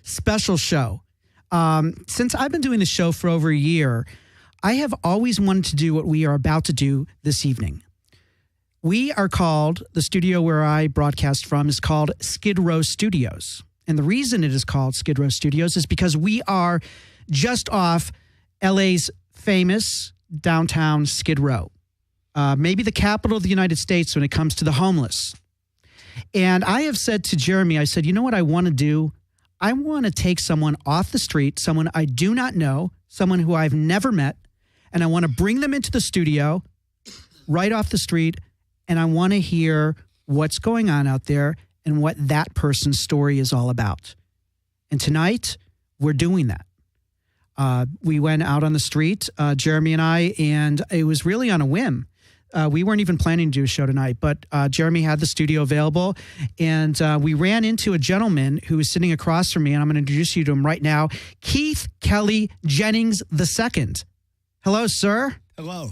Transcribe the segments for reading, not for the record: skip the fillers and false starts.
special show. Since I've been doing the show for over a year, I have always wanted to do what we are about to do this evening. We are called, the studio where I broadcast from is called Skidrow Studios. And the reason it is called Skidrow Studios is because we are just off LA's famous downtown Skid Row. Maybe the capital of the United States when it comes to the homeless. And I have said to Jeremy, I said, you know what I want to do? I want to take someone off the street, someone I do not know, someone who I've never met, and I want to bring them into the studio right off the street, and I want to hear what's going on out there and what that person's story is all about. And tonight, we're doing that. We went out on the street, Jeremy and I, and it was really on a whim. We weren't even planning to do a show tonight, but Jeremy had the studio available, and we ran into a gentleman who was sitting across from me, and I'm going to introduce you to him right now, Keith Kelly Jennings II. Hello, sir. Hello.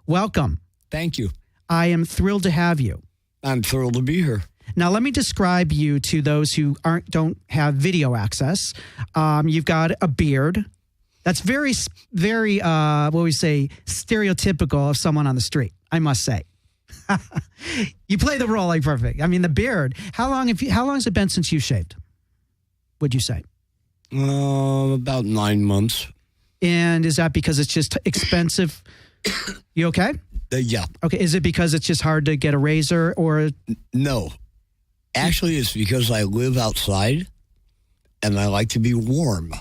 Welcome. Thank you. I am thrilled to have you. I'm thrilled to be here. Now, let me describe you to those who don't have video access. You've got a beard. That's very, what we say, stereotypical of someone on the street, I must say. You play the role like perfect. I mean, the beard. How long has it been since you shaved? Would you say? About 9 months. And is that because it's just expensive? You okay? Yeah. Okay. Is it because it's just hard to get a razor or? No. Actually, it's because I live outside and I like to be warm.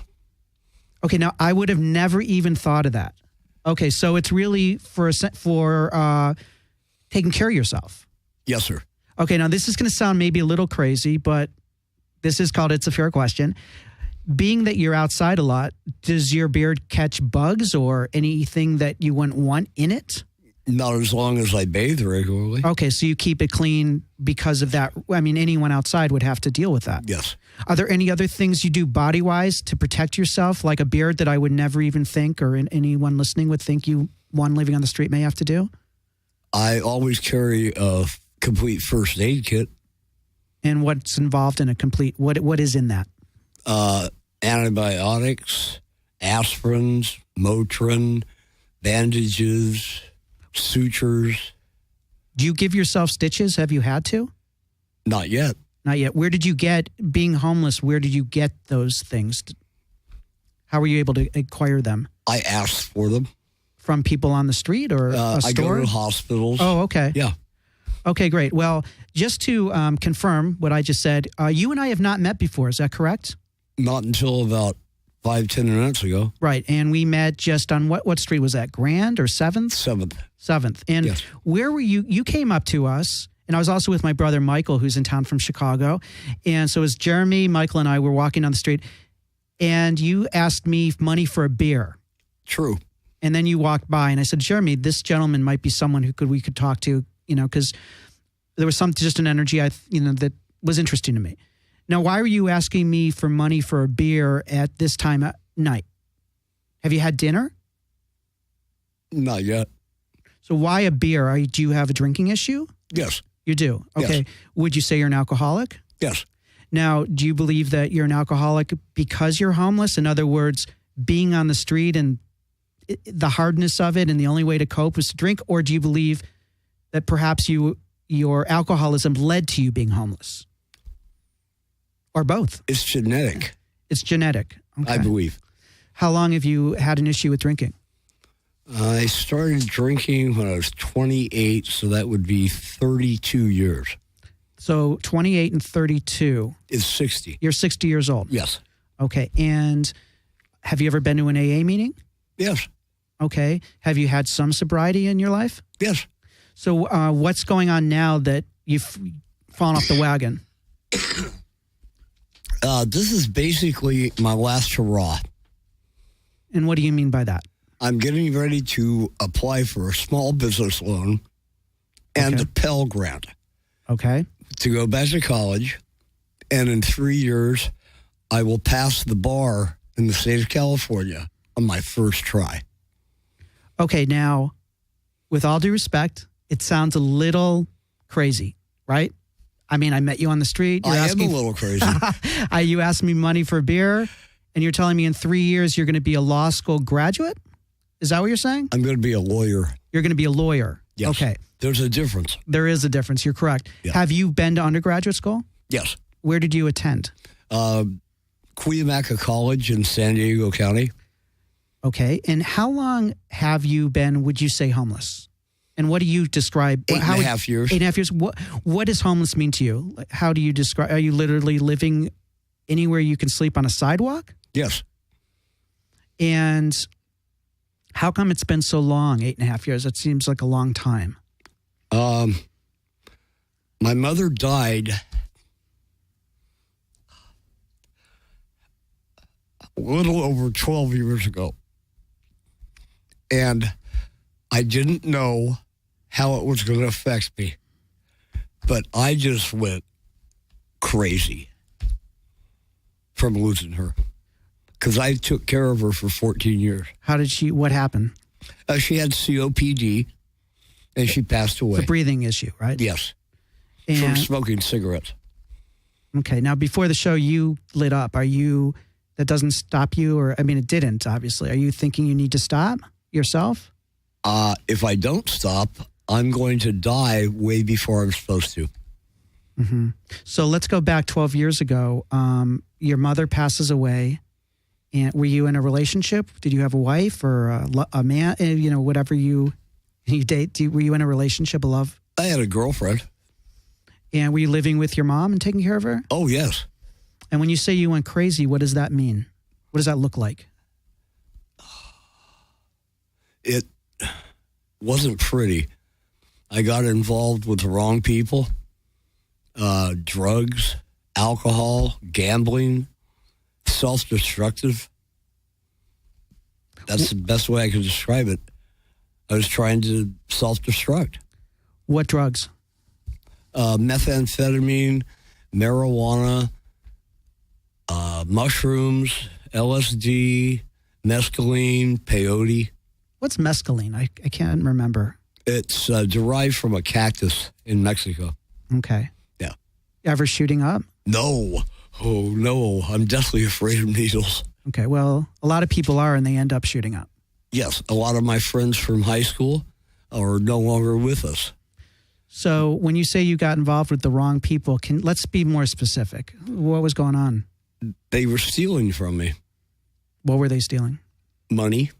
Okay. Now, I would have never even thought of that. Okay. So it's really for taking care of yourself. Yes, sir. Okay. Now, this is going to sound maybe a little crazy, but this is called It's a Fair Question. Being that you're outside a lot, does your beard catch bugs or anything that you wouldn't want in it? Not as long as I bathe regularly. Okay, so you keep it clean because of that. I mean, anyone outside would have to deal with that. Yes. Are there any other things you do body-wise to protect yourself, like a beard that I would never even think or anyone listening would think one living on the street may have to do? I always carry a complete first aid kit. And what's involved in a complete, what is in that? Antibiotics, aspirins, Motrin, bandages, sutures. Do you give yourself stitches? Have you had to? Not yet. Not yet. Where did you get, being homeless, where did you get those things? How were you able to acquire them? I asked for them. From people on the street or a store? I go to hospitals. Oh, okay. Yeah. Okay, great. Well, just to confirm what I just said, you and I have not met before. Is that correct? Not until about 5-10 minutes ago. Right. And we met just on what street was that? Grand or 7th? 7th. 7th. And yes. Where were you? You came up to us, and I was also with my brother Michael, who's in town from Chicago. And so as Jeremy, Michael, and I were walking down the street, and you asked me money for a beer. True. And then you walked by, and I said, Jeremy, this gentleman might be someone we could talk to, because there was just an energy that was interesting to me. Now, why were you asking me for money for a beer at this time at night? Have you had dinner? Not yet. So why a beer? Do you have a drinking issue? Yes. You do? Okay. Yes. Would you say you're an alcoholic? Yes. Now, do you believe that you're an alcoholic because you're homeless? In other words, being on the street and the hardness of it and the only way to cope was to drink? Or do you believe that perhaps your alcoholism led to you being homeless? Or both? It's genetic. It's genetic. Okay. I believe. How long have you had an issue with drinking? I started drinking when I was 28, so that would be 32 years. So 28 and 32. It's 60. You're 60 years old? Yes. Okay. And have you ever been to an AA meeting? Yes. Okay. Have you had some sobriety in your life? Yes. So what's going on now that you've fallen off the wagon? This is basically my last hurrah. And what do you mean by that? I'm getting ready to apply for a small business loan and a Pell Grant. Okay. To go back to college. And in 3 years, I will pass the bar in the state of California on my first try. Okay. Now, with all due respect, it sounds a little crazy, right? I mean, I met you on the street. I am a little crazy. You asked me money for a beer, and you're telling me in 3 years you're going to be a law school graduate? Is that what you're saying? I'm going to be a lawyer. You're going to be a lawyer. Yes. Okay. There's a difference. There is a difference. You're correct. Yeah. Have you been to undergraduate school? Yes. Where did you attend? Cuyamaca College in San Diego County. Okay. And how long have you been, would you say, homeless? And what do you describe? 8.5 years. 8.5 years. What does homeless mean to you? How do you describe? Are you literally living anywhere you can sleep on a sidewalk? Yes. And how come it's been so long, 8.5 years? It seems like a long time. My mother died a little over 12 years ago. And I didn't know how it was going to affect me. But I just went crazy from losing her. Because I took care of her for 14 years. What happened? She had COPD, and she passed away. It's a breathing issue, right? Yes. From smoking cigarettes. Okay. Now, before the show, you lit up. That doesn't stop you? Or, I mean, it didn't, obviously. Are you thinking you need to stop yourself? If I don't stop, I'm going to die way before I'm supposed to. Mm-hmm. So let's go back 12 years ago. Your mother passes away. And were you in a relationship? Did you have a wife or a man? Whatever you date. Were you in a relationship, a love? I had a girlfriend. And were you living with your mom and taking care of her? Oh, yes. And when you say you went crazy, what does that mean? What does that look like? It wasn't pretty. I got involved with the wrong people. Drugs, alcohol, gambling, self-destructive. That's the best way I could describe it. I was trying to self-destruct. What drugs? Methamphetamine, marijuana, mushrooms, LSD, mescaline, peyote. What's mescaline? I can't remember. It's derived from a cactus in Mexico. Okay. Yeah. Ever shooting up? No. Oh, no. I'm deathly afraid of needles. Okay. Well, a lot of people are, and they end up shooting up. Yes. A lot of my friends from high school are no longer with us. So when you say you got involved with the wrong people, let's be more specific. What was going on? They were stealing from me. What were they stealing? Money.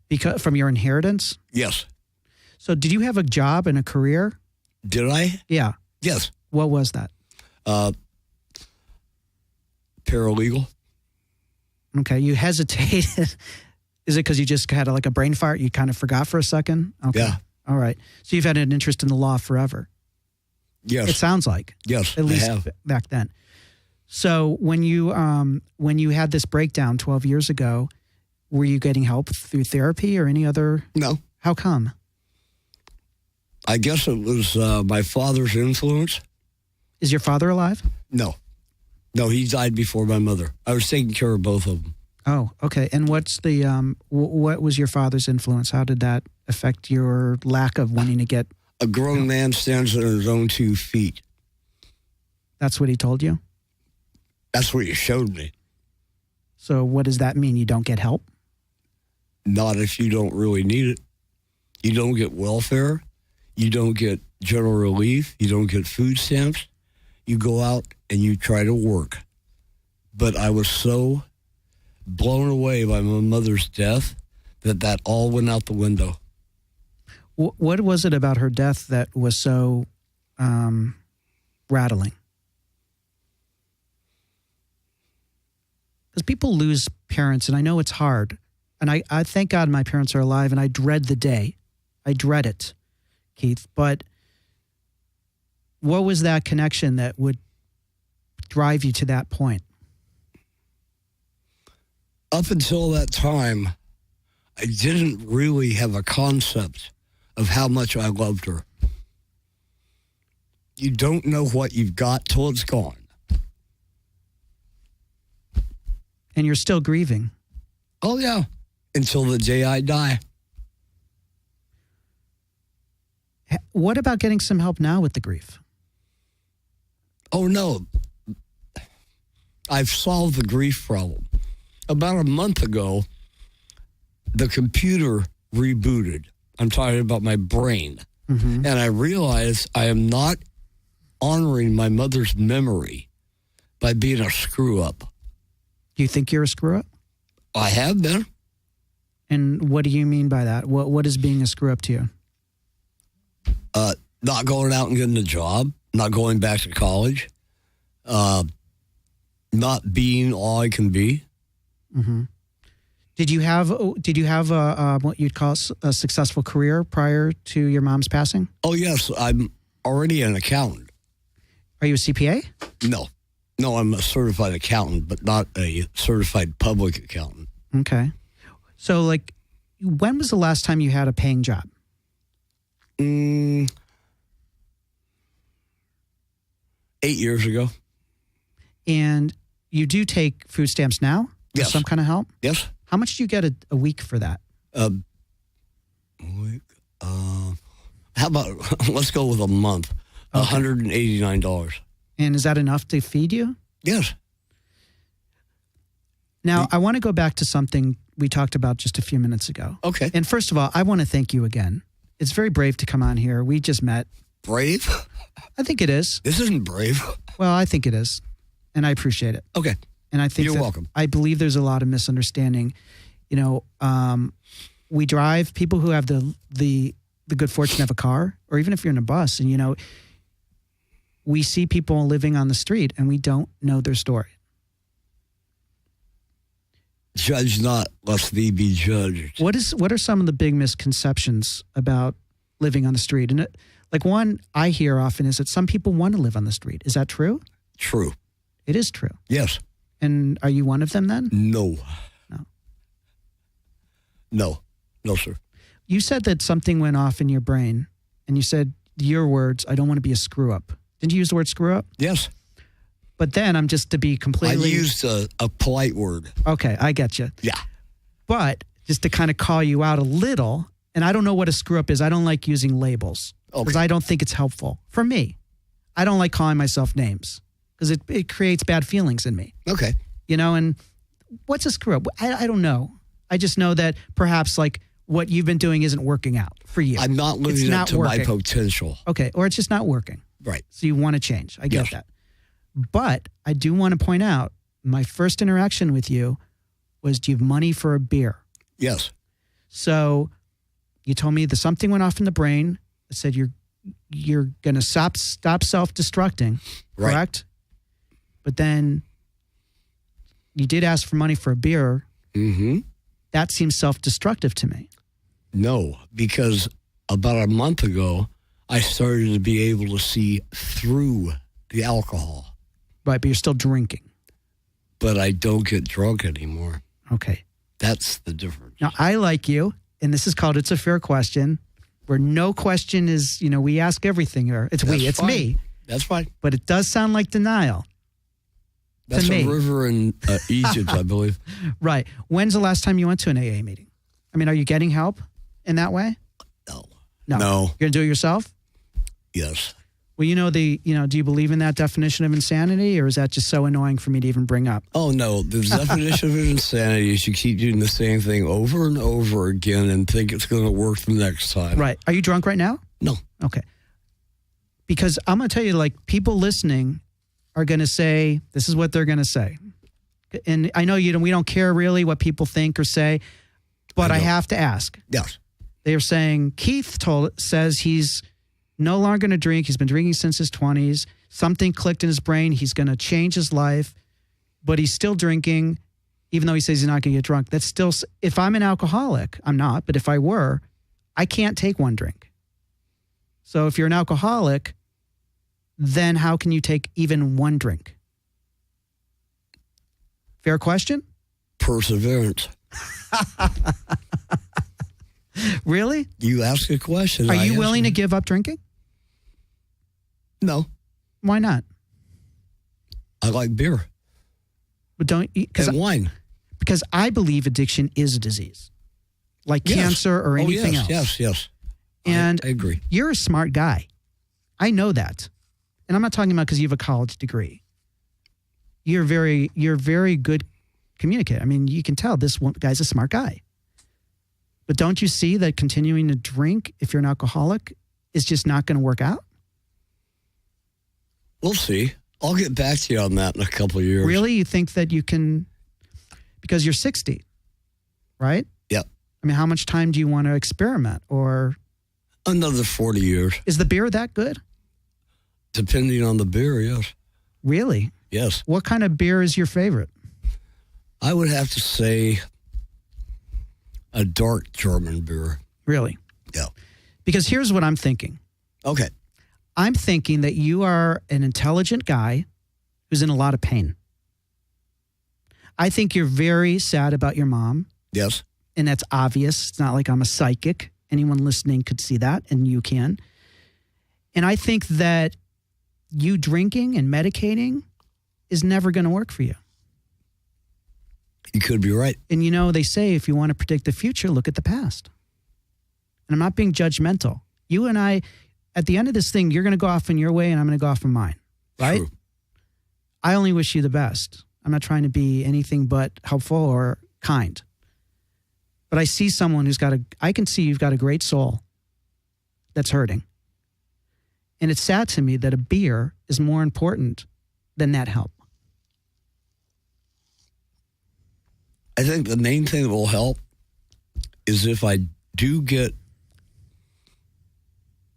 Because from your inheritance? Yes. So did you have a job and a career? Did I? Yeah. Yes. What was that? Paralegal. Okay. You hesitated. Is it because you just had a brain fart? You kind of forgot for a second? Okay. Yeah. All right. So you've had an interest in the law forever. Yes. It sounds like. Yes, at least I have. Back then. So when you had this breakdown 12 years ago, were you getting help through therapy or any other? No. How come? I guess it was my father's influence. Is your father alive? No. No, he died before my mother. I was taking care of both of them. Oh, okay. And what's the what was your father's influence? How did that affect your lack of wanting to get? A grown man stands on his own 2 feet. That's what he told you? That's what he showed me. So what does that mean? You don't get help? Not if you don't really need it. You don't get welfare. You don't get general relief. You don't get food stamps. You go out and you try to work. But I was so blown away by my mother's death that all went out the window. What was it about her death that was so rattling? Because people lose parents, and I know it's hard. And I thank God my parents are alive, and I dread the day. I dread it, Keith. But what was that connection that would drive you to that point? Up until that time, I didn't really have a concept of how much I loved her. You don't know what you've got till it's gone. And you're still grieving. Oh, yeah. Until the day I die. What about getting some help now with the grief? Oh, no. I've solved the grief problem. About a month ago, the computer rebooted. I'm talking about my brain. Mm-hmm. And I realized I am not honoring my mother's memory by being a screw-up. Do you think you're a screw-up? I have been. And what do you mean by that? What is being a screw-up to you? Not going out and getting a job, not going back to college, not being all I can be. Mm-hmm. Did you have a what you'd call a successful career prior to your mom's passing? Oh, yes. I'm already an accountant. Are you a CPA? No, I'm a certified accountant, but not a certified public accountant. Okay. So, like, when was the last time you had a paying job? 8 years ago. And you do take food stamps now? Yes. Some kind of help? Yes. How much do you get a week for that? How about, let's go with a month, Okay. $189. And is that enough to feed you? Yes. Now, I want to go back to something we talked about just a few minutes ago. Okay. And first of all, I want to thank you again. It's very brave to come on here. We just met. Brave? I think it is. This isn't brave. Well, I think it is. And I appreciate it. Okay. And I think You're welcome. I believe there's a lot of misunderstanding. You know, we drive people who have the good fortune to have a car, or even if you're in a bus, and, you know, we see people living on the street and we don't know their story. Judge not, lest thee be judged. What are some of the big misconceptions about living on the street? And like one I hear often is that some people want to live on the street. Is that true? True. It is true. Yes. And are you one of them then? No. No. No. No, sir. You said that something went off in your brain, and you said your words, I don't want to be a screw up. Didn't you use the word screw up? Yes. But then I'm just to be completely... I used a polite word. Okay, I get you. Yeah. But just to kind of call you out a little, and I don't know what a screw up is. I don't like using labels because I don't think it's helpful. For me, I don't like calling myself names because it creates bad feelings in me. Okay. You know, and what's a screw up? I don't know. I just know that perhaps like what you've been doing isn't working out for you. I'm not living up to my potential. Okay, or it's just not working. Right. So you want to change. I get Yes. that. But I do want to point out, my first interaction with you was, do you have money for a beer? Yes. So you told me that something went off in the brain that said you're going to stop self-destructing, Right. correct? But then you did ask for money for a beer. Mm-hmm. That seems self-destructive to me. No, because about a month ago, I started to be able to see through the alcohol. Right, but you're still drinking. But I don't get drunk anymore. Okay. That's the difference. Now, I like you, and this is called It's a Fair Question, where no question is, you know, we ask everything here. It's That's it's fine. me. That's fine. But it does sound like denial. That's to a me. river in Egypt, I believe. Right. When's the last time you went to an AA meeting? I mean, are you getting help in that way? No. No. No. You're going to do it yourself? Yes. Well, do you believe in that definition of insanity, or is that just so annoying for me to even bring up? Oh, no. The definition of insanity is you keep doing the same thing over and over again and think it's going to work the next time. Right. Are you drunk right now? No. Okay. Because I'm going to tell you, like, people listening are going to say, this is what they're going to say. And I know we don't care really what people think or say, but I have to ask. Yes. They're saying Keith says he's no longer going to drink. He's been drinking since his 20s. Something clicked in his brain. He's going to change his life, but he's still drinking, even though he says he's not going to get drunk. That's still, if I'm an alcoholic, I'm not, but if I were, I can't take one drink. So if you're an alcoholic, then how can you take even one drink? Fair question? Perseverance. Really? You ask a question. Are you willing to give up drinking? No. Why not? I like beer. But don't eat And wine. because I believe addiction is a disease, like Yes. cancer or anything else. Yes. And I agree. you're a smart guy. I know that. and I'm not talking about because you have a college degree. You're very good communicator. I mean, you can tell this one guy's a smart guy. But don't you see that continuing to drink, if you're an alcoholic, is just not going to work out? We'll see. I'll get back to you on that in a couple of years. Really? You think that you can, because you're 60, right? Yep. I mean, how much time do you want to experiment? Or another 40 years. Is the beer that good? Depending on the beer, yes. Really? Yes. What kind of beer is your favorite? I would have to say a dark German beer. Really? Yeah. Because here's what I'm thinking. Okay. I'm thinking that you are an intelligent guy who's in a lot of pain. I think you're very sad about your mom. Yes. And that's obvious. It's not like I'm a psychic. Anyone listening could see that, and you can. And I think that you drinking and medicating is never going to work for you. You could be right. And you know, they say if you want to predict the future, look at the past. And I'm not being judgmental. You and I, at the end of this thing, you're going to go off in your way and I'm going to go off in mine. Right? True. I only wish you the best. I'm not trying to be anything but helpful or kind. But I see someone I can see you've got a great soul that's hurting. And it's sad to me that a beer is more important than that help. I think the main thing that will help is if I do get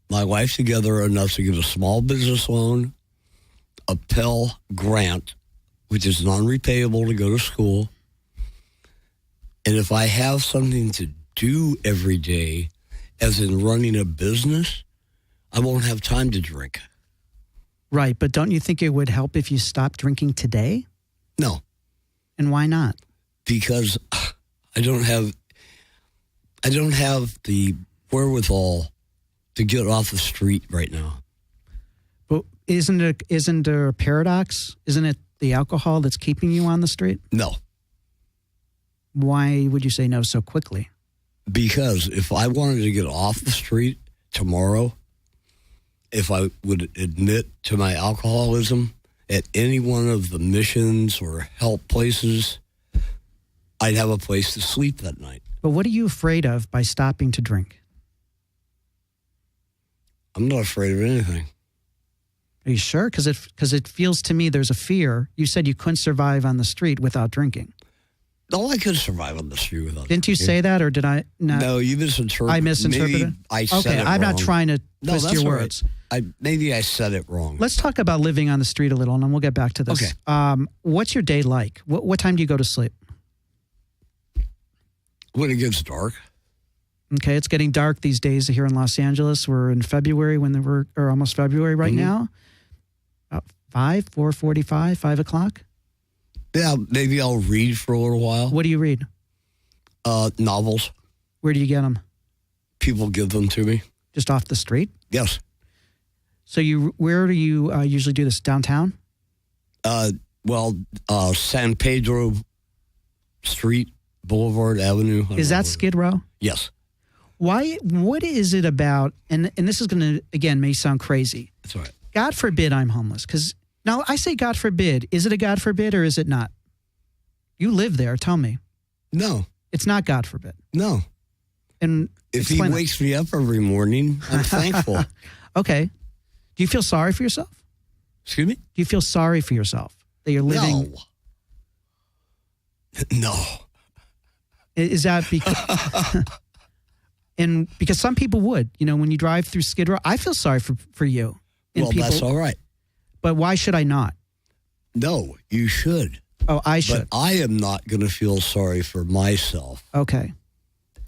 my wife together enough to get a small business loan, a Pell Grant, which is non-repayable to go to school, and if I have something to do every day, as in running a business, I won't have time to drink. Right, but don't you think it would help if you stopped drinking today? No. And why not? Because I don't have the wherewithal to get off the street right now. But isn't there a paradox? Isn't it the alcohol that's keeping you on the street? No. Why would you say no so quickly? Because if I wanted to get off the street tomorrow, if I would admit to my alcoholism at any one of the missions or help places, I'd have a place to sleep that night. But what are you afraid of by stopping to drink? I'm not afraid of anything. Are you sure? Because it feels to me there's a fear. You said you couldn't survive on the street without drinking. No, I could survive on the street without Didn't you say that, or did I not? No, you misinterpreted. I misinterpreted? Maybe I said okay, it I'm wrong. not trying to twist your words. Right. Maybe I said it wrong. Let's talk about living on the street a little, and then we'll get back to this. Okay. What's your day like? What time do you go to sleep? When it gets dark. Okay, it's getting dark these days here in Los Angeles. We're in February or almost February right now. About 4:45, 5 o'clock. Yeah, maybe I'll read for a little while. What do you read? Novels. Where do you get them? People give them to me. Just off the street? Yes. So where do you usually do this? Downtown? San Pedro Street, Boulevard Avenue. Is that Skidrow? Yes. Why? What is it about? And this is going to, again, may sound crazy. That's all right. God forbid I'm homeless. Because now I say God forbid. Is it a God forbid or is it not? You live there. Tell me. No. It's not God forbid. No. And if he wakes me up every morning, I'm thankful. Okay. Do you feel sorry for yourself? Excuse me? Do you feel sorry for yourself that you're living? No. Is that because... And because some people would, when you drive through Skidrow, I feel sorry for you. And well, that's all right. But why should I not? No, you should. Oh, I should. But I am not going to feel sorry for myself. Okay.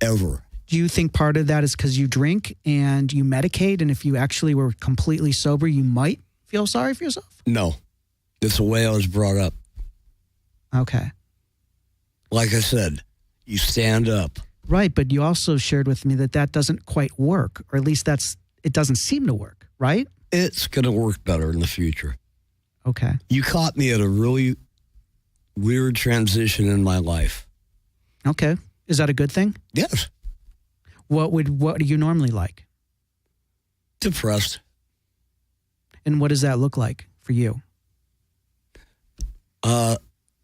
Ever. Do you think part of that is because you drink and you medicate, and if you actually were completely sober, you might feel sorry for yourself? No. It's the way I was brought up. Okay. Like I said, you stand up. Right, but you also shared with me that doesn't quite work, or at least it doesn't seem to work, right? It's going to work better in the future. Okay. You caught me at a really weird transition in my life. Okay. Is that a good thing? Yes. What do you normally like? Depressed. And what does that look like for you?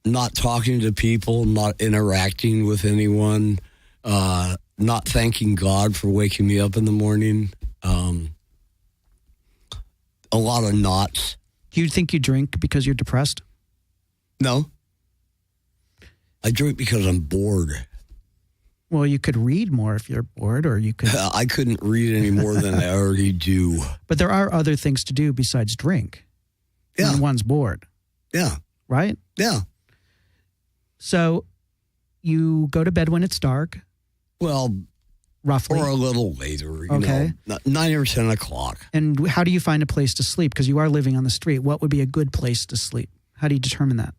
Not talking to people, not interacting with anyone, not thanking God for waking me up in the morning. A lot of knots. Do you think you drink because you're depressed? No. I drink because I'm bored. Well, you could read more if you're bored, or you could... I couldn't read any more than I already do. But there are other things to do besides drink. Yeah. When one's bored. Yeah. Right? Yeah. So you go to bed when it's dark? Well, roughly. Or a little later. Okay. 9 or 10 o'clock. And how do you find a place to sleep? Because you are living on the street. What would be a good place to sleep? How do you determine that?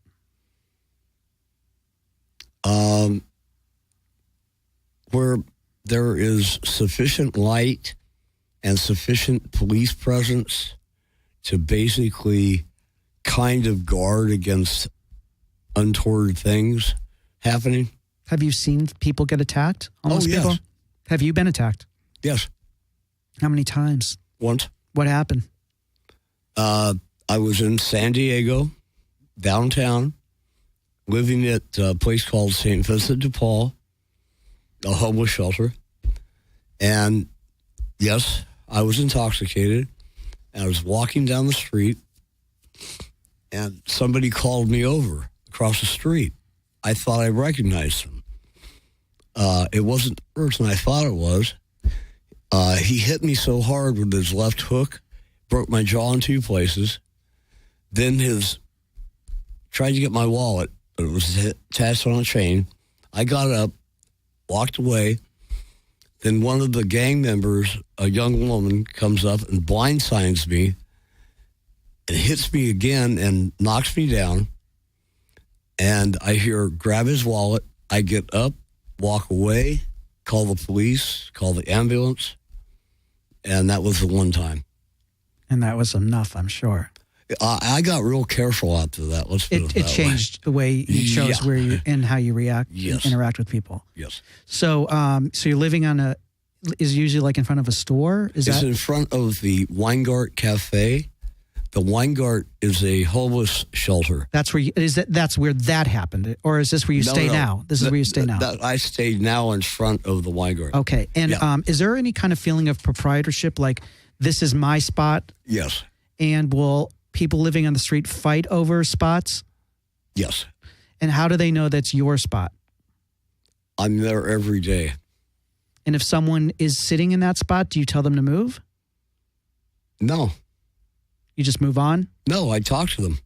Where there is sufficient light and sufficient police presence to basically kind of guard against untoward things happening. Have you seen people get attacked? Homeless yes. people? Have you been attacked? Yes. How many times? Once. What happened? I was in San Diego, downtown, living at a place called St. Vincent de Paul, a homeless shelter. And yes, I was intoxicated. And I was walking down the street, and somebody called me over across the street. I thought I recognized him. It wasn't the person I thought it was. He hit me so hard with his left hook, broke my jaw in 2 places. Then tried to get my wallet, but it was attached on a chain. I got up, walked away. Then one of the gang members, a young woman, comes up and blindsides me and hits me again and knocks me down. And I hear, grab his wallet. I get up, walk away, call the police, call the ambulance. And that was the one time. And that was enough, I'm sure. I got real careful after that. Let's put it that way. It changed the way you chose where you and how you react, yes. and interact with people. Yes. So, so you're living on is usually like in front of a store? It's in front of the Weingart Cafe. The Weingart is a homeless shelter. That's where that's where that happened, or is this where you stay now? This is where you stay now. I stay now in front of the Weingart. Okay, and is there any kind of feeling of proprietorship, like this is my spot? Yes. And will people living on the street fight over spots? Yes. And how do they know that's your spot? I'm there every day. And if someone is sitting in that spot, do you tell them to move? No. You just move on? No, I talk to them.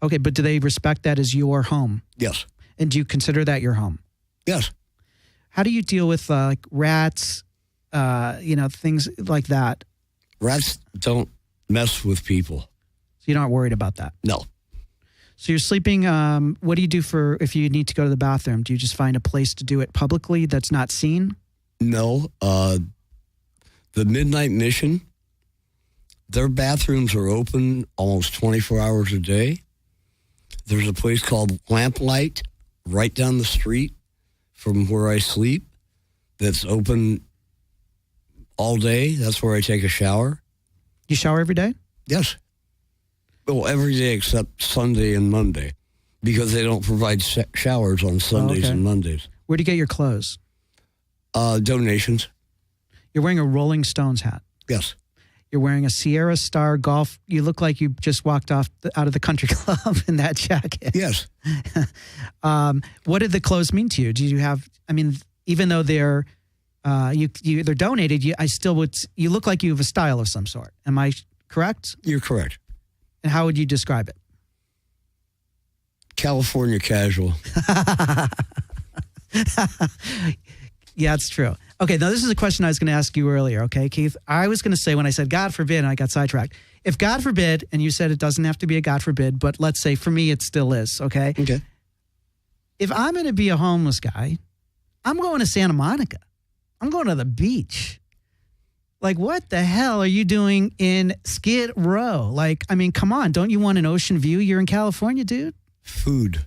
Okay, but do they respect that as your home? Yes. And do you consider that your home? Yes. How do you deal with like rats, things like that? Rats don't mess with people. So you're not worried about that? No. So you're sleeping, what do you do if you need to go to the bathroom? Do you just find a place to do it publicly that's not seen? No. The Midnight Mission, their bathrooms are open almost 24 hours a day. There's a place called Lamplight right down the street from where I sleep that's open all day. That's where I take a shower. You shower every day? Yes. Well, every day except Sunday and Monday, because they don't provide showers on Sundays and Mondays. Where do you get your clothes? Donations. You're wearing a Rolling Stones hat. Yes. You're wearing a Sierra Star golf. You look like you just walked out of the country club in that jacket. Yes. What did the clothes mean to you? Did you have? I mean, even though they're they're donated, I still would. You look like you have a style of some sort. Am I correct? You're correct. And how would you describe it? California casual. Yeah, it's true. Okay, now this is a question I was going to ask you earlier, okay, Keith? I was going to say when I said God forbid, and I got sidetracked. If God forbid, and you said it doesn't have to be a God forbid, but let's say for me it still is, okay? Okay. If I'm going to be a homeless guy, I'm going to Santa Monica. I'm going to the beach. Like, what the hell are you doing in Skid Row? Like, I mean, come on. Don't you want an ocean view? You're in California, dude. Food.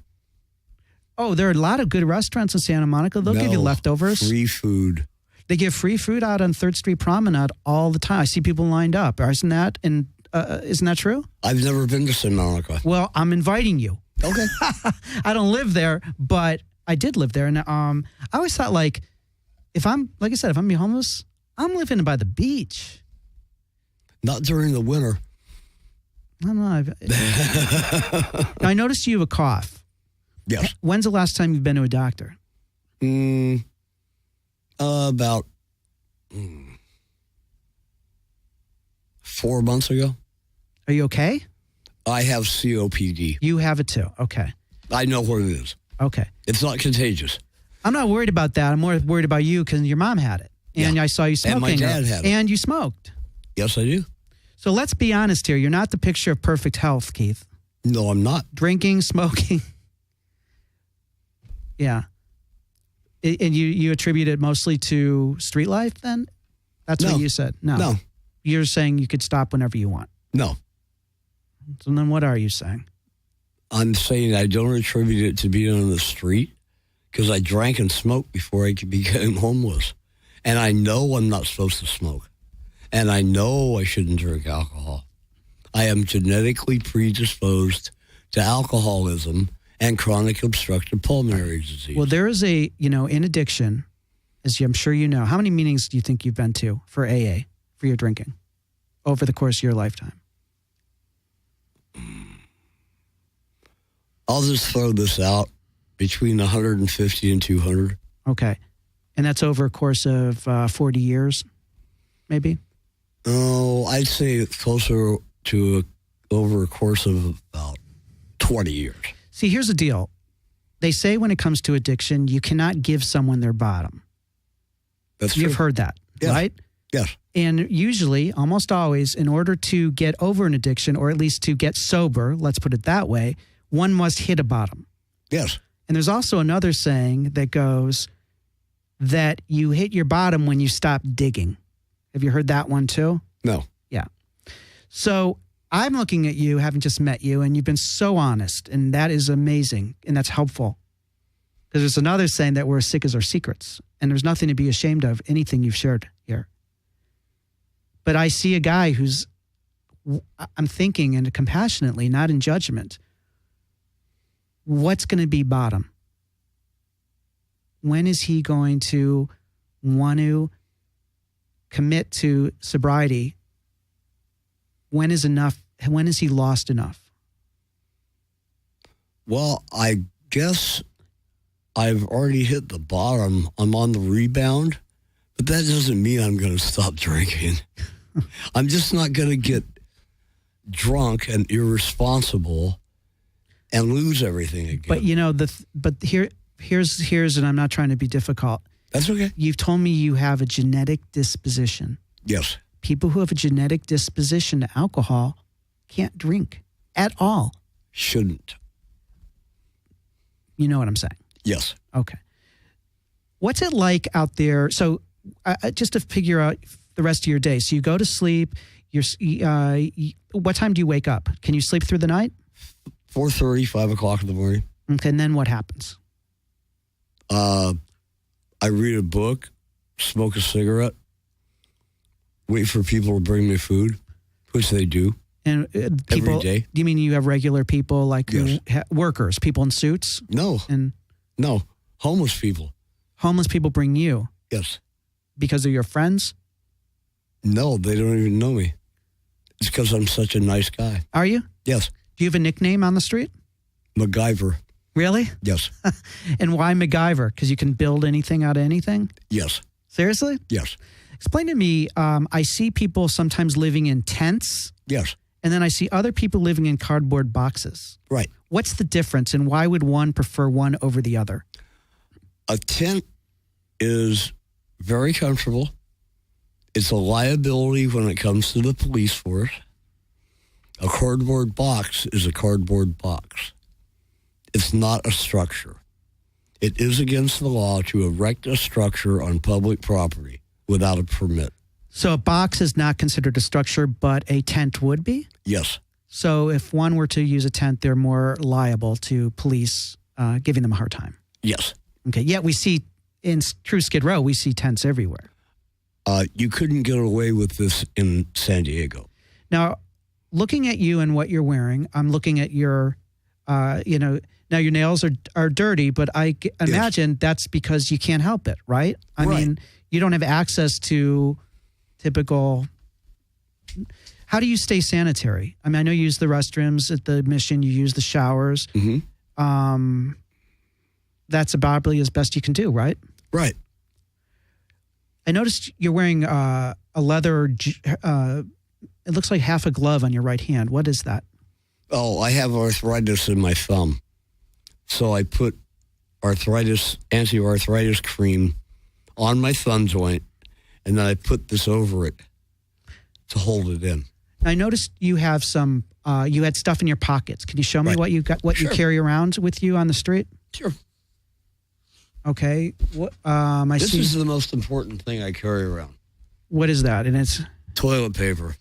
Oh, there are a lot of good restaurants in Santa Monica. They'll give you leftovers. Free food. They give free food out on 3rd Street Promenade all the time. I see people lined up. Isn't that in Isn't that true? I've never been to Santa Monica. Well, I'm inviting you. Okay. I don't live there, but I did live there. And I always thought, like I said, if I'm going to be homeless, I'm living by the beach. Not during the winter. I don't know. I noticed you have a cough. Yes. When's the last time you've been to a doctor? About 4 months ago. Are you okay? I have COPD. You have it too. Okay. I know what it is. Okay. It's not contagious. I'm not worried about that. I'm more worried about you because your mom had it. And I saw you smoking. And my dad had it. And you smoked. Yes, I do. So let's be honest here. You're not the picture of perfect health, Keith. No, I'm not. Drinking, smoking. Yeah. And you attribute it mostly to street life then? That's what you said. No. You're saying you could stop whenever you want. No. So then what are you saying? I'm saying I don't attribute it to being on the street because I drank and smoked before I became homeless. And I know I'm not supposed to smoke. And I know I shouldn't drink alcohol. I am genetically predisposed to alcoholism and chronic obstructive pulmonary disease. Well, there is in addiction, as I'm sure you know, how many meetings do you think you've been to for AA, for your drinking, over the course of your lifetime? I'll just throw this out, between 150 and 200. Okay. And that's over a course of 40 years, maybe? Oh, I'd say it's closer to over a course of about 20 years. See, here's the deal. They say when it comes to addiction, you cannot give someone their bottom. That's true. You've heard that, Yes. right? Yes. And usually, almost always, in order to get over an addiction, or at least to get sober, let's put it that way, one must hit a bottom. Yes. And there's also another saying that goes that you hit your bottom when you stop digging. Have you heard that one too? No. Yeah. So I'm looking at you, having just met you, and you've been so honest, and that is amazing, and that's helpful. Because there's another saying that we're as sick as our secrets, and there's nothing to be ashamed of, anything you've shared here. But I see a guy who's, I'm thinking, and compassionately, not in judgment, what's going to be bottom? When is he going to want to commit to sobriety? When is enough? When is he lost enough? Well, I guess I've already hit the bottom. I'm on the rebound, but that doesn't mean I'm going to stop drinking. I'm just not going to get drunk and irresponsible and lose everything again. But here's, and I'm not trying to be difficult. That's okay. You've told me you have a genetic disposition. Yes. People who have a genetic disposition to alcohol can't drink at all. Shouldn't. You know what I'm saying? Yes. Okay. What's it like out there? So just to figure out the rest of your day. So you go to sleep. What time do you wake up? Can you sleep through the night? 4:30, 5 o'clock in the morning. Okay, and then what happens? I read a book, smoke a cigarette, wait for people to bring me food, which they do. And people, every day. Do you mean you have regular people like Yes. Workers, people in suits? No. And No. Homeless people. homeless people bring you Yes. because they're your friends? No, they don't even know me. It's because I'm such a nice guy. Are you? Yes. Do you have a nickname on the street? MacGyver. Really? Yes. And why MacGyver? Because you can build anything out of anything? Yes. Seriously? Yes. Explain to me, I see people sometimes living in tents, Yes. and then I see other people living in cardboard boxes. Right. What's the difference, and why would one prefer one over the other? A tent is very comfortable. It's a liability when it comes to the police force. A cardboard box is a cardboard box. It's not a structure. It is against the law to erect a structure on public property without a permit. So a box is not considered a structure, but a tent would be? Yes. So if one were to use a tent, they're more liable to police giving them a hard time. Yes. Okay. Yet we see, in true Skid Row, we see tents everywhere. You couldn't get away with this in San Diego. Now, looking at you and what you're wearing, I'm looking at your, now your nails are dirty, but I imagine that's because you can't help it, right? I mean, you don't have access to typical. How do you stay sanitary? I mean, I know you use the restrooms at the mission. You use the showers. Mm-hmm. That's probably as best you can do, right? Right. I noticed you're wearing a leather. It looks like half a glove on your right hand. What is that? Oh, I have arthritis in my thumb. So I put anti-arthritis cream on my thumb joint, and then I put this over it to hold it in. I noticed you have some, you had stuff in your pockets. Can you show me what you got, what you carry around with you on the street? Sure. Okay. What, this is the most important thing I carry around. What is that? And it's toilet paper.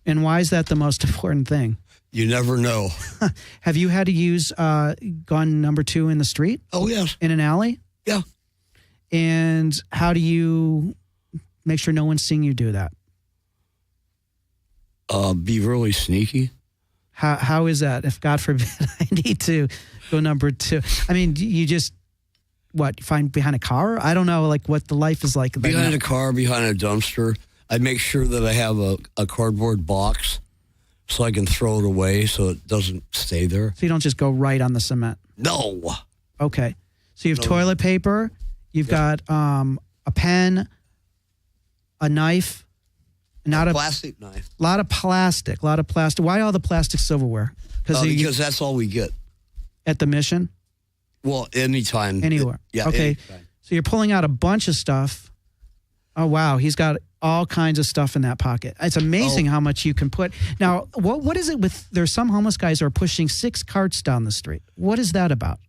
And why is that the most important thing? You never know. Have you had to use gun number 2 in the street? Oh, yes. In an alley? Yeah. And how do you make sure no one's seeing you do that? Be really sneaky. How is that? If God forbid I need to go number 2. I mean, you just, find behind a car? I don't know, like what the life is like. Behind a car, behind a dumpster. I make sure that I have a cardboard box so I can throw it away so it doesn't stay there. So you don't just go right on the cement? No. Okay. So you have toilet paper, you've got a pen, a knife, a plastic knife. A lot of plastic. Why all the plastic silverware? Because that's all we get. At the mission? Well, anytime. Anywhere. Yeah. Okay. Anytime. So you're pulling out a bunch of stuff. Oh, wow. He's got all kinds of stuff in that pocket. It's amazing how much you can put. Now, what is it with, there's some homeless guys who are pushing 6 carts down the street. What is that about?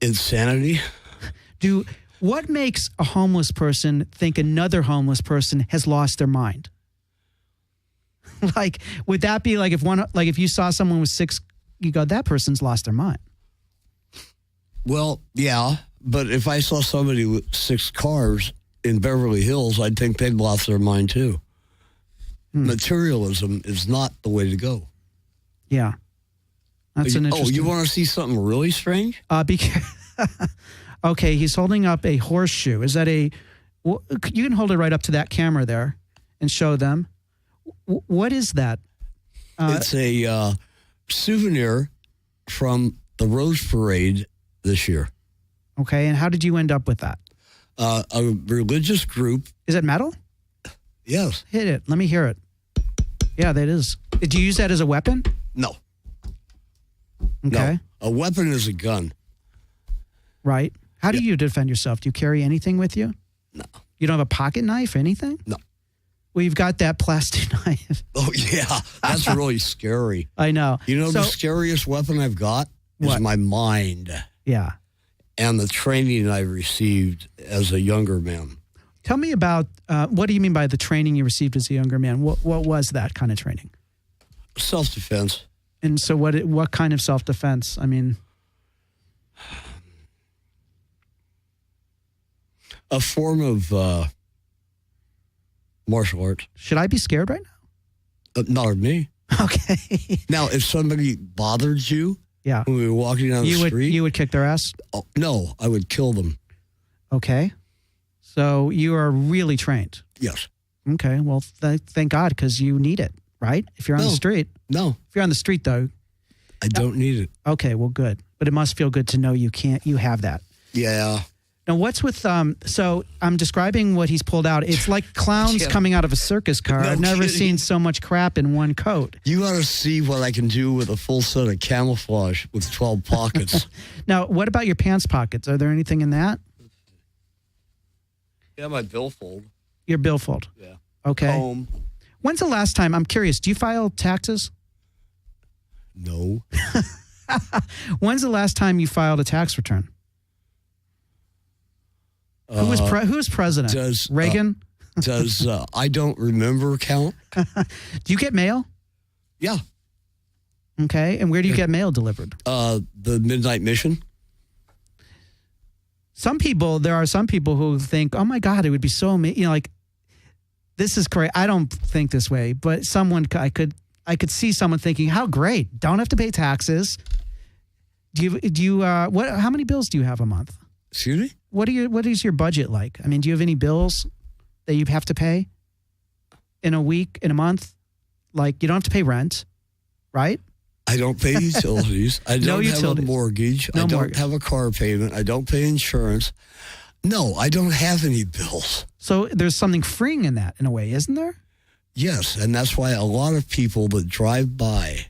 Insanity. What makes a homeless person think another homeless person has lost their mind? Like, would that be like if you saw someone with 6, you go, that person's lost their mind? Well, yeah, but if I saw somebody with 6 cars in Beverly Hills, I'd think they'd lost their mind too. Materialism is not the way to go. Yeah. That's an interesting... Oh, you want to see something really strange? Okay, he's holding up a horseshoe. Is that you can hold it right up to that camera there and show them. What is that? It's a souvenir from the Rose Parade this year. Okay, and how did you end up with that? A religious group. Is it metal? Yes. Hit it. Let me hear it. Yeah, that is. Did you use that as a weapon? No. Okay. No. A weapon is a gun. Right. How do you defend yourself? Do you carry anything with you? No. You don't have a pocket knife or anything? No. Well, you've got that plastic knife. Oh, yeah. That's really scary. I know. You know, the scariest weapon I've got is my mind. Yeah. And the training I received as a younger man. Tell me about, what do you mean by the training you received as a younger man? What was that kind of training? Self-defense. And so what kind of self-defense? I mean... A form of martial arts. Should I be scared right now? Not of me. Okay. Now, if somebody bothered you when we were walking down the street... You would kick their ass? Oh, no, I would kill them. Okay. So you are really trained? Yes. Okay. Well, thank God, because you need it, right? If you're on the street. No. If you're on the street, though. I don't need it. Okay, well, good. But it must feel good to know you have that. Yeah. Now, what's with, so I'm describing what he's pulled out. It's like clowns coming out of a circus car. No I've never kidding. seen so much crap in one coat. You ought to see what I can do with a full set of camouflage with 12 pockets. Now, what about your pants pockets? Are there anything in that? Yeah, my billfold. Your billfold? Yeah. Okay. Home. When's the last time, I'm curious, do you file taxes? No. When's the last time you filed a tax return? Who was president? Reagan? Does I don't remember count? Do you get mail? Yeah. Okay. And where do you get mail delivered? The Midnight Mission. There are some people who think, oh my God, it would be so amazing. You know, like, this is great. I don't think this way, but I could see someone thinking, how great. Don't have to pay taxes. How many bills do you have a month? Excuse me? What is your budget like? I mean, do you have any bills that you have to pay in a week, in a month? Like, you don't have to pay rent, right? I don't pay utilities. I don't have a mortgage. No I don't mortgage. have a car payment. I don't pay insurance. No, I don't have any bills. So there's something freeing in that, in a way, isn't there? Yes, and that's why a lot of people that drive by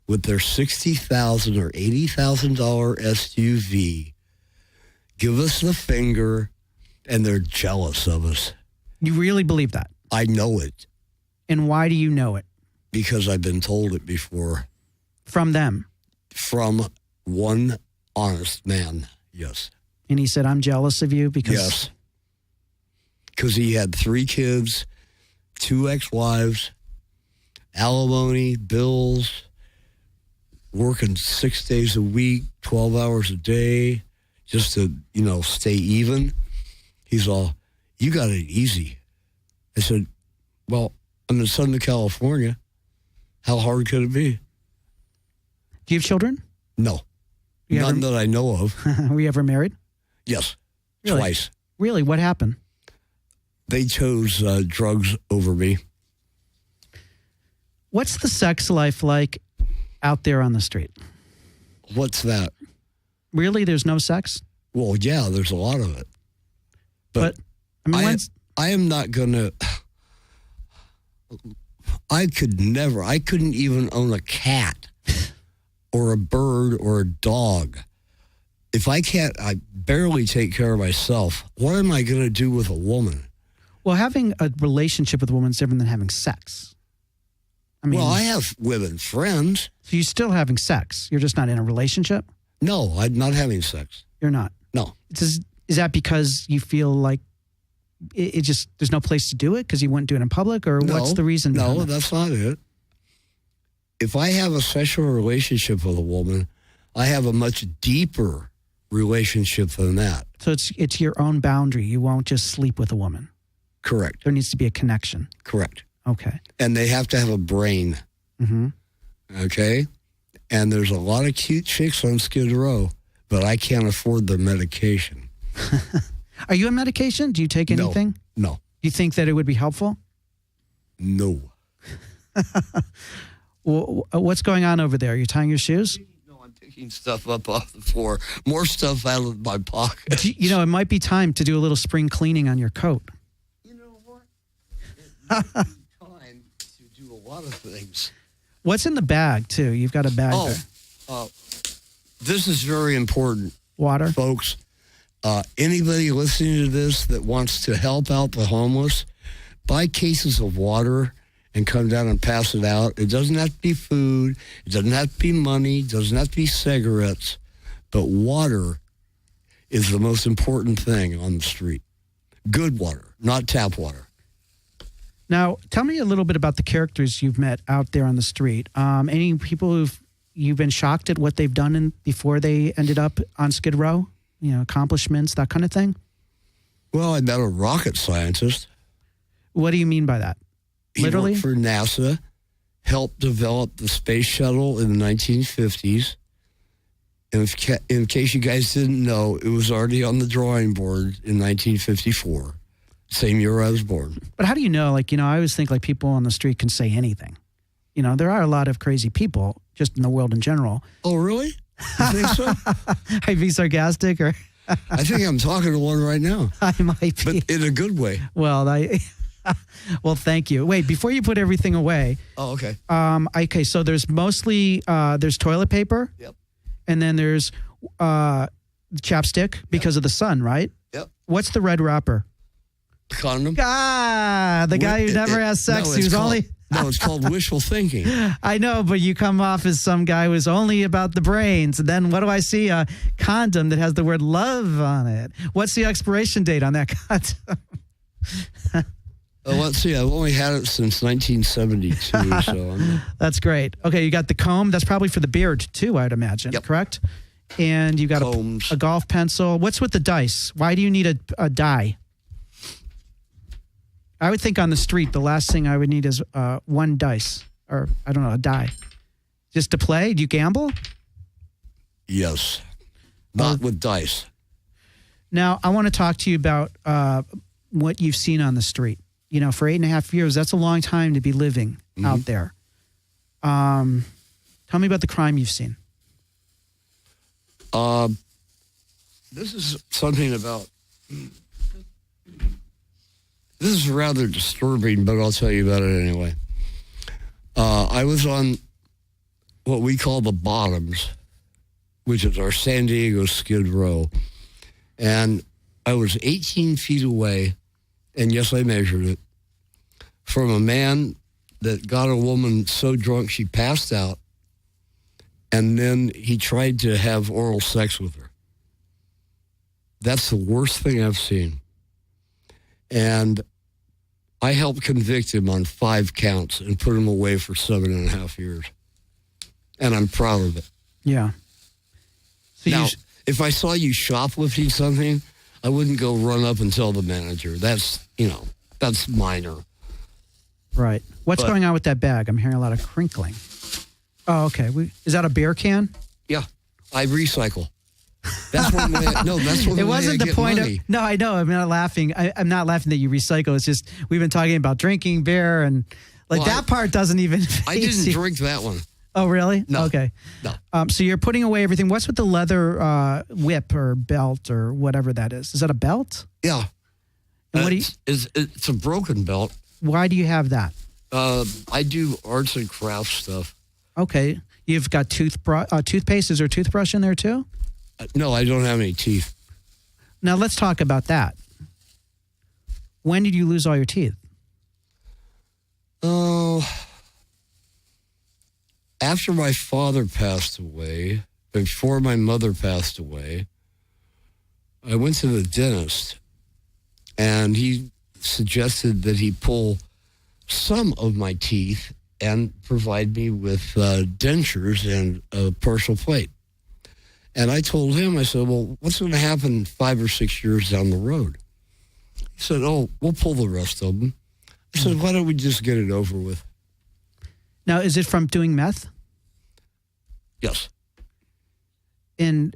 with their $60,000 or $80,000 SUV give us the finger, and they're jealous of us. You really believe that? I know it. And why do you know it? Because I've been told it before. From them? From one honest man, yes. And he said, I'm jealous of you because... Yes. Because he had 3 kids, 2 ex-wives, alimony, bills, working 6 days a week, 12 hours a day, just to, stay even. He's all, you got it easy. I said, well, I'm in Southern California. How hard could it be? Do you have children? No. None that I know of. Were you ever married? Yes. Really? Twice. Really? What happened? They chose drugs over me. What's the sex life like out there on the street? What's that? Really? There's no sex? Well, yeah, there's a lot of it. But I mean, I am not going to... I couldn't even own a cat or a bird or a dog. If I barely take care of myself, what am I going to do with a woman? Well, having a relationship with a woman is different than having sex. I mean, I have women friends. So you're still having sex. You're just not in a relationship? No, I'm not having sex. You're not? No. Is that because you feel like it just, there's no place to do it because you wouldn't do it in public, or what's the reason? No, that's not it. If I have a sexual relationship with a woman, I have a much deeper relationship than that. So it's your own boundary. You won't just sleep with a woman. Correct. There needs to be a connection. Correct. Okay. And they have to have a brain. Mm-hmm. Okay? And there's a lot of cute chicks on Skidrow, but I can't afford their medication. Are you on medication? Do you take anything? No. Do you think that it would be helpful? No. Well, what's going on over there? Are you tying your shoes? No, I'm picking stuff up off the floor. More stuff out of my pocket. It might be time to do a little spring cleaning on your coat. You know what? It needs time to do a lot of things. What's in the bag, too? You've got a bag there. This is very important. Water? Folks, anybody listening to this that wants to help out the homeless, buy cases of water and come down and pass it out. It doesn't have to be food. It doesn't have to be money. It doesn't have to be cigarettes. But water is the most important thing on the street. Good water, not tap water. Now, tell me a little bit about the characters you've met out there on the street. Any people you've been shocked at what they've done before they ended up on Skid Row? Accomplishments, that kind of thing? Well, I met a rocket scientist. What do you mean by that? Literally? He worked for NASA, helped develop the space shuttle in the 1950s. And in case you guys didn't know, it was already on the drawing board in 1954, same year I was born. But how do you know? I always think people on the street can say anything. There are a lot of crazy people just in the world in general. Oh, really? You think so? I'd be sarcastic, or I think I'm talking to one right now. I might be, but in a good way. Well, well, thank you. Wait, before you put everything away. Oh, okay. Okay, so there's mostly there's toilet paper. Yep. And then there's chapstick because of the sun, right? Yep. What's the red wrapper? Condom. The guy who never has sex. No, it's called wishful thinking. I know, but you come off as some guy who's only about the brains. And then what do I see? A condom that has the word love on it. What's the expiration date on that condom? Let's see. I've only had it since 1972. So That's great. Okay, you got the comb. That's probably for the beard, too, I'd imagine. Yep. Correct? And you got a golf pencil. What's with the dice? Why do you need a die? I would think on the street, the last thing I would need is one dice. or I don't know, a die? Just to play? Do you gamble? Yes. Not with dice. Now, I want to talk to you about what you've seen on the street. You know, for 8.5 years, that's a long time to be living out there. Tell me about the crime you've seen. This is something about... This is rather disturbing, but I'll tell you about it anyway. I was on what we call the bottoms, which is our San Diego Skidrow. And I was 18 feet away, and yes, I measured it, from a man that got a woman so drunk she passed out, and then he tried to have oral sex with her. That's the worst thing I've seen. And I helped convict him on 5 counts and put him away for 7.5 years. And I'm proud of it. Yeah. So now, if I saw you shoplifting something, I wouldn't go run up and tell the manager. That's minor. Right. What's going on with that bag? I'm hearing a lot of crinkling. Oh, okay. Is that a beer can? Yeah. I recycle. That's one way. That's one way. It wasn't the point money. No, I know. I'm not laughing. I'm not laughing that you recycle. It's just we've been talking about drinking beer and that part doesn't even. I didn't drink that one. Oh, really? No. Okay. No. So you're putting away everything. What's with the leather whip or belt or whatever that is? Is that a belt? Yeah. And what it's a broken belt. Why do you have that? I do arts and crafts stuff. Okay. You've got toothpaste. Is there a toothbrush in there too? No, I don't have any teeth. Now let's talk about that. When did you lose all your teeth? Oh, after my father passed away, before my mother passed away, I went to the dentist, and he suggested that he pull some of my teeth and provide me with dentures and a partial plate. And I told him, I said, well, what's going to happen 5 or 6 years down the road? He said, oh, we'll pull the rest of them. I said, why don't we just get it over with? Now, is it from doing meth? Yes. And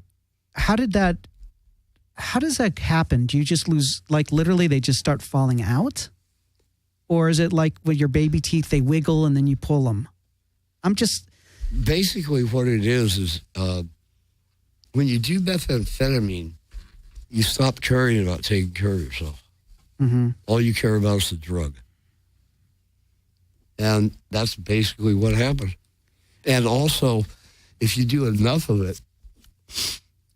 how does that happen? Do you just lose, literally they just start falling out? Or is it like with your baby teeth, they wiggle and then you pull them? Basically what it is when you do methamphetamine, you stop caring about taking care of yourself. Mm-hmm. All you care about is the drug. And that's basically what happened. And also, if you do enough of it,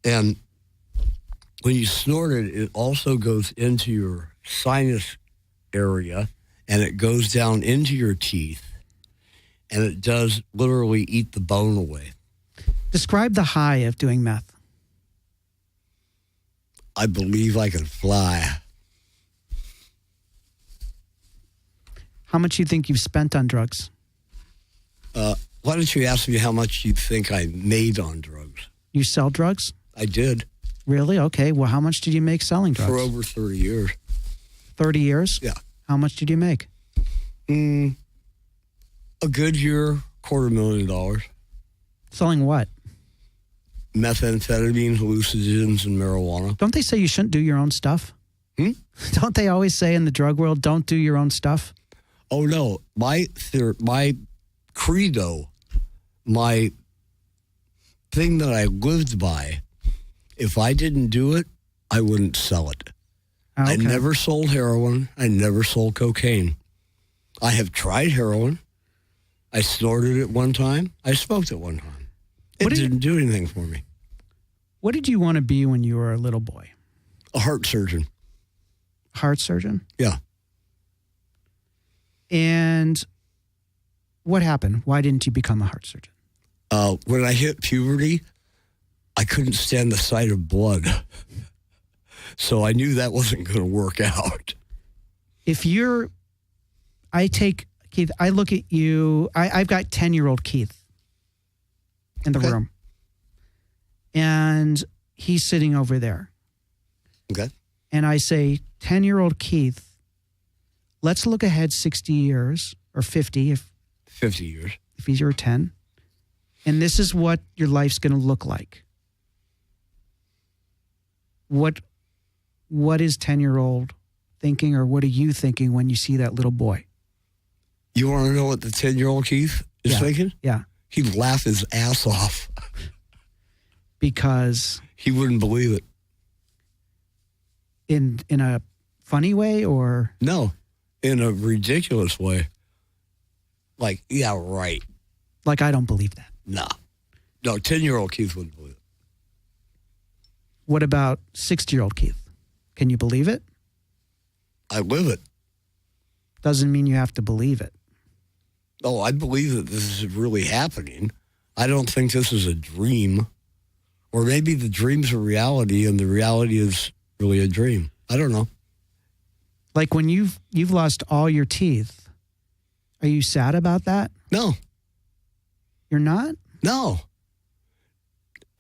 and when you snort it, it also goes into your sinus area, and it goes down into your teeth, and it does literally eat the bone away. Describe the high of doing meth. I believe I can fly. How much do you think you've spent on drugs? Why don't you ask me how much you think I made on drugs? You sell drugs? I did. Really? Okay. Well, how much did you make selling drugs? For over 30 years. 30 years? Yeah. How much did you make? A good year, $250,000. Selling what? Methamphetamine, hallucinogens, and marijuana. Don't they say you shouldn't do your own stuff? Don't they always say in the drug world, don't do your own stuff? Oh, no. My credo, my thing that I lived by, if I didn't do it, I wouldn't sell it. Okay. I never sold heroin. I never sold cocaine. I have tried heroin. I snorted it one time. I smoked it one time. It didn't do anything for me. What did you want to be when you were a little boy? A heart surgeon. Heart surgeon? Yeah. And what happened? Why didn't you become a heart surgeon? When I hit puberty, I couldn't stand the sight of blood. So I knew that wasn't going to work out. Keith, I look at you, I've got 10-year-old Keith in the room. And he's sitting over there. Okay. And I say, 10-year-old Keith, let's look ahead 60 years or 50 if 50 years. If you were 10. And this is what your life's going to look like. What is 10-year-old thinking, or what are you thinking when you see that little boy? You want to know what the 10-year-old Keith is thinking? Yeah. He'd laugh his ass off. Because? He wouldn't believe it. In a funny way, or? No, in a ridiculous way. Like, yeah, right. Like, I don't believe that. No, 10-year-old Keith wouldn't believe it. What about 60-year-old Keith? Can you believe it? I live it. Doesn't mean you have to believe it. Oh, I believe that this is really happening. I don't think this is a dream. Or maybe the dream's a reality and the reality is really a dream. I don't know. Like when you've lost all your teeth, are you sad about that? No. You're not? No.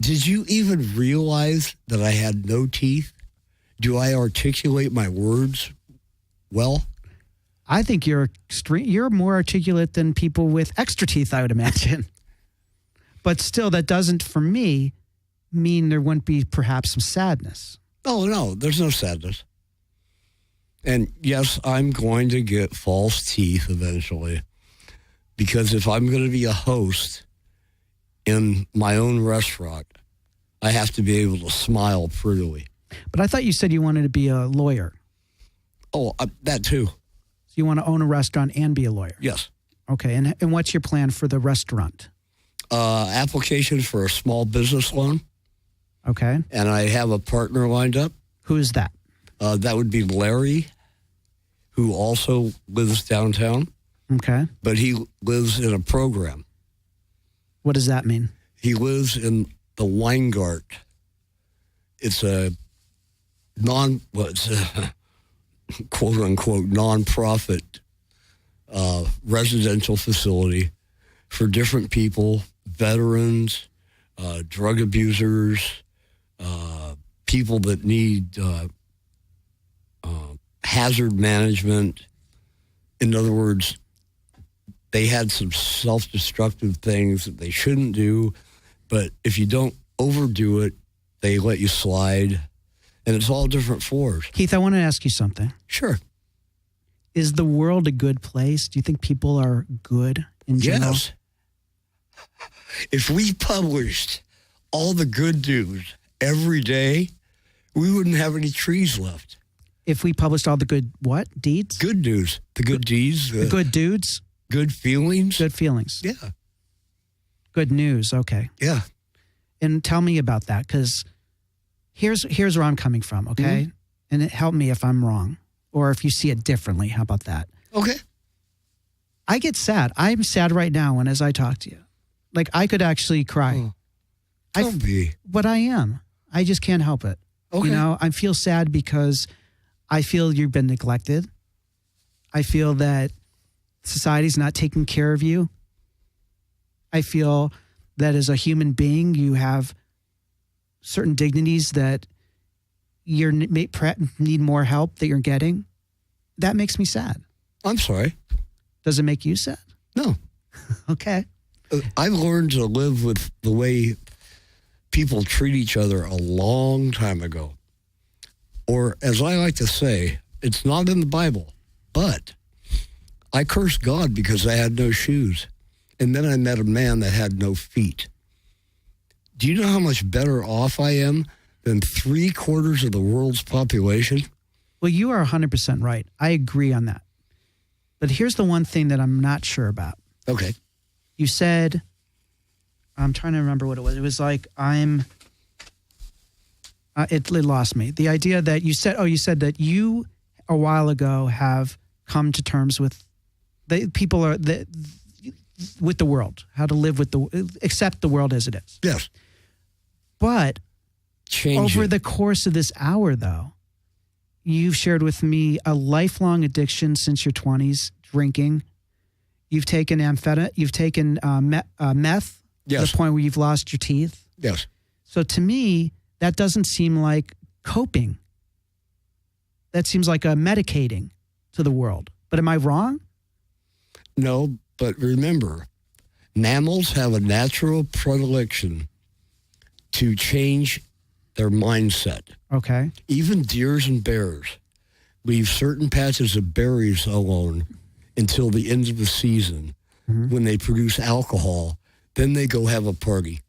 Did you even realize that I had no teeth? Do I articulate my words well? I think you're more articulate than people with extra teeth, I would imagine. But still, that doesn't, for me, mean there wouldn't be perhaps some sadness. Oh, no, there's no sadness. And yes, I'm going to get false teeth eventually. Because if I'm going to be a host in my own restaurant, I have to be able to smile prettily. But I thought you said you wanted to be a lawyer. Oh, that too. So you want to own a restaurant and be a lawyer? Yes. Okay, and what's your plan for the restaurant? Application for a small business loan. Okay. And I have a partner lined up. Who is that? That would be Larry, who also lives downtown. Okay. But he lives in a program. What does that mean? He lives in the Weingart. It's a quote-unquote nonprofit residential facility for different people, veterans, drug abusers, people that need hazard management. In other words, they had some self-destructive things that they shouldn't do, but if you don't overdo it, they let you slide. And it's all different floors. Keith, I want to ask you something. Sure. Is the world a good place? Do you think people are good in general? Yes. If we published all the good news every day, we wouldn't have any trees left. If we published all the good what? Deeds? Good news. The good deeds. The good dudes? Good feelings. Good feelings. Yeah. Good news. Okay. Yeah. And tell me about that, because here's where I'm coming from, okay? Mm-hmm. And help me if I'm wrong, or if you see it differently. How about that? Okay. I get sad. I'm sad right now as I talk to you. Like, I could actually cry. Oh, don't be. But I am. I just can't help it. Okay. You know, I feel sad because I feel you've been neglected. I feel that society's not taking care of you. I feel that as a human being, you have certain dignities that you need more help that you're getting. That makes me sad. I'm sorry. Does it make you sad? No. Okay. I've learned to live with the way people treat each other a long time ago. Or, as I like to say, it's not in the Bible, but I cursed God because I had no shoes. And then I met a man that had no feet. Do you know how much better off I am than 3/4 of the world's population? Well, you are 100% right. I agree on that. But here's the one thing that I'm not sure about. Okay. You said, I'm trying to remember what it was. It was like, it lost me. The idea that you said that you a while ago have come to terms with with the world, how to live accept the world as it is. Yes. But over it. the course of this hour, though, you've shared with me a lifelong addiction since your 20s, drinking. You've taken you've taken meth Yes. to the point where you've lost your teeth. Yes. So to me, that doesn't seem like coping. That seems like a medicating to the world. But am I wrong? No, But remember, mammals have a natural predilection to change their mindset. Okay. Even deers and bears leave certain patches of berries alone until the end of the season when they produce alcohol. Then they go have a party.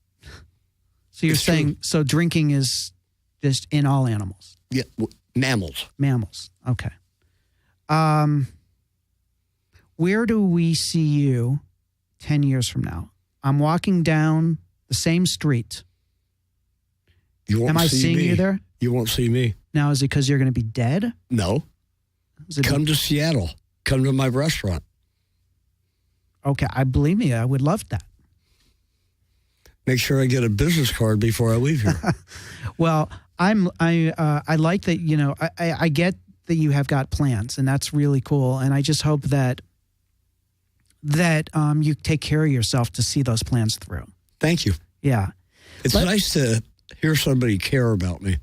So you're It's saying, true. so drinking is just in all animals? Yeah, mammals. Mammals. Okay. Where do we see you 10 years from now? I'm walking down the same street. You won't Am I see seeing me. you there? You won't see me. Now, is it because you're going to be dead? No. Is it Come to Seattle. Come to my restaurant. okay, I believe me. I would love that. Make sure I get a business card before I leave here. Well, I like that, you know, I get that you have got plans, and that's really cool. And I just hope that you take care of yourself to see those plans through. Thank you. Yeah. It's nice to hear somebody care about me.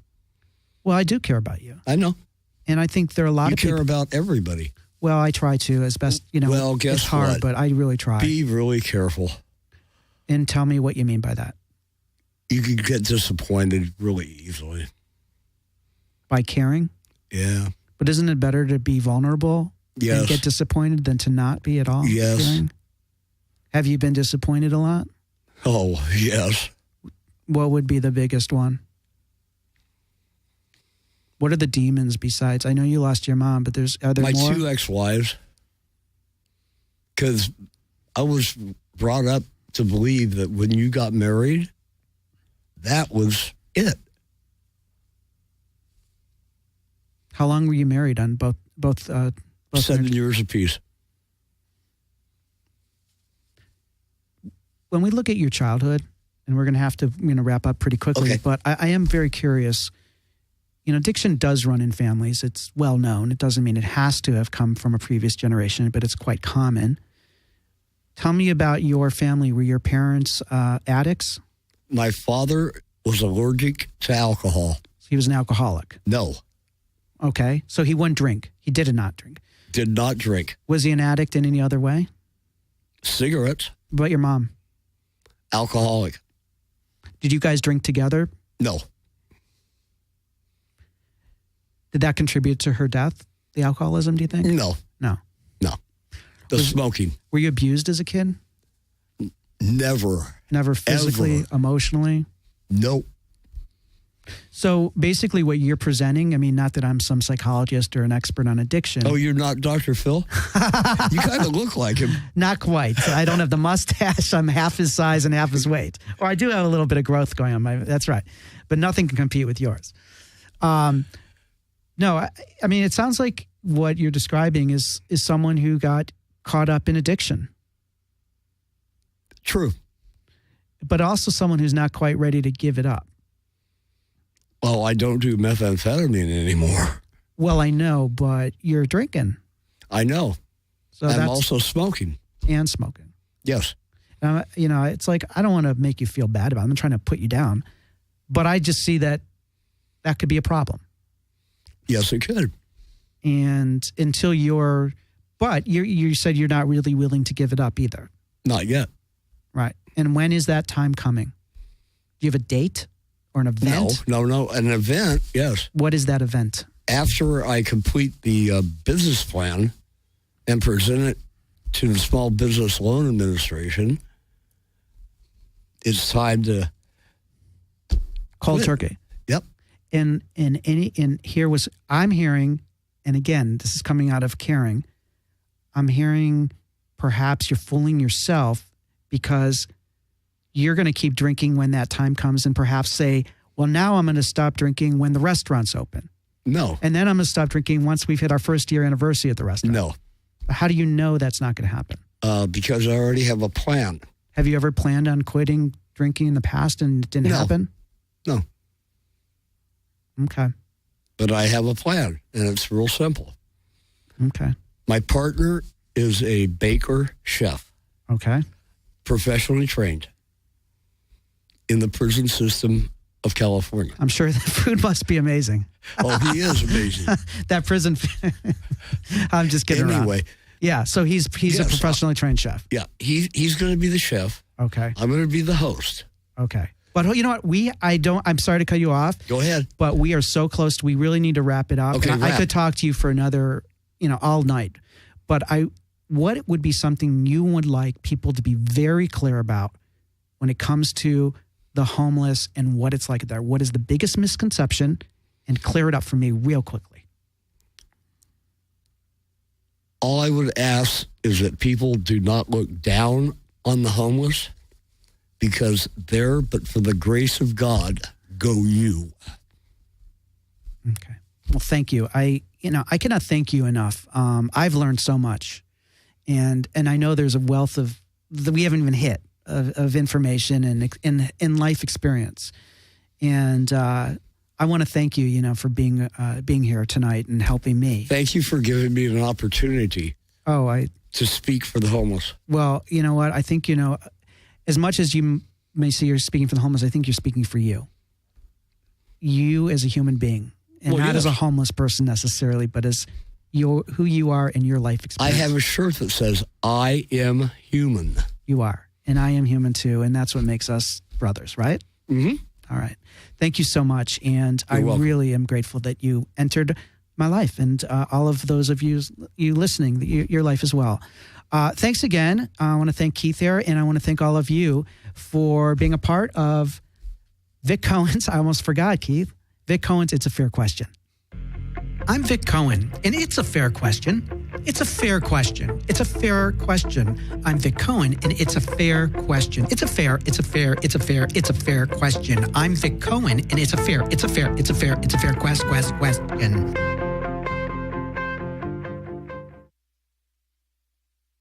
Well, I do care about you. I know. And I think there are a lot You of care people. about everybody. Well, I try to as best, you know. Well, guess it's hard, what? but I really try. Be really careful. And tell me what you mean by that. You can get disappointed really easily. By caring? Yeah. But isn't it better to be vulnerable Yes. and get disappointed than to not be at all? Yes. Caring? Have you been disappointed a lot? Oh, yes. What would be the biggest one? What are the demons besides? I know you lost your mom, but are there My more? 2 ex-wives. Because I was brought up to believe that when you got married, that was it. How long were you married on both 7 years apiece. When we look at your childhood, and we're going to have to wrap up pretty quickly, Okay. but I am very curious. You know, addiction does run in families. It's well known. It doesn't mean it has to have come from a previous generation, but it's quite common. Tell me about your family. Were your parents addicts? My father was allergic to alcohol. He was an alcoholic. No, Okay. So he wouldn't drink. He did not drink. did not drink. Was he an addict in any other way? Cigarettes, What about your mom? alcoholic. Did you guys drink together? No, Did that contribute to her death, the alcoholism, do you think? no, No. no. The smoking, Were you abused as a kid? never. Never physically, emotionally? Nope. So basically what you're presenting, I mean, not that I'm some psychologist or an expert on addiction. Oh, you're not Dr. Phil? You kind of look like him. Not quite. I don't have the mustache. I'm half his size and half his weight. Or I do have a little bit of growth going on. That's right. But nothing can compete with yours. No, I mean, it sounds like what you're describing is someone who got caught up in addiction, True. but also someone who's not quite ready to give it up. Well, I don't do methamphetamine anymore. Well, I know, but you're drinking. I know. So I'm that's also smoking. and smoking. Yes. You know, it's like, I don't want to make you feel bad about it. I'm not trying to put you down, but I just see that could be a problem. Yes, it could. And until but you said you're not really willing to give it up either. Not yet. Right. And when is that time coming? Do you have a date or an event? No. An event, yes. What is that event? After I complete the business plan and present it to the Small Business Loan Administration, it's time to Cold quit. turkey. Yep. I'm hearing, and again, this is coming out of caring, I'm hearing perhaps you're fooling yourself because you're going to keep drinking when that time comes and perhaps say, well, now I'm going to stop drinking when the restaurant's open. No. And then I'm going to stop drinking once we've hit our first year anniversary at the restaurant. No. How do you know that's not going to happen? Because I already have a plan. Have you ever planned on quitting drinking in the past and it didn't No. happen? No. Okay. But I have a plan, and it's real simple. Okay. My partner is a baker chef, Okay. professionally trained in the prison system of California. I'm sure the food must be amazing. Oh, he is amazing. That prison. I'm just kidding around. Anyway, Yeah, so he's a Yes. professionally trained chef. Yeah, he's going to be the chef. Okay. I'm going to be the host. Okay. But you know what? I'm sorry to cut you off. Go ahead. But we are so close. We really need to wrap it up. Okay, And I could talk to you for another, all night. But what would be something you would like people to be very clear about when it comes to the homeless and what it's like there? What is the biggest misconception? And clear it up for me real quickly. All I would ask is that people do not look down on the homeless, because there, but for the grace of God, go you. Okay. Well, thank you. I cannot thank you enough. I've learned so much, and I know there's a wealth that we haven't even hit of information and in life experience, and I want to thank you, for being here tonight and helping me. Thank you for giving me an opportunity. To speak for the homeless. Well, you know what? I think as much as you may say you're speaking for the homeless, I think you're speaking for you. You as a human being. And not as a homeless person necessarily, but as who you are in your life experience. I have a shirt that says, I am human. You are. And I am human too. And that's what makes us brothers, right? Mm-hmm. All right. Thank you so much. And You're welcome. Really am grateful that you entered my life and all of those of you listening, your life as well. Thanks again. I want to thank Keith there, and I want to thank all of you for being a part of Vic Cohen's. I almost forgot, Keith. Vic Cohen's It's a Fair Question. I'm Vic Cohen, and it's a fair question. It's a fair question. It's a fair question. I'm Vic Cohen, and it's a fair question. It's a fair question. I'm Vic Cohen, and it's a fair question.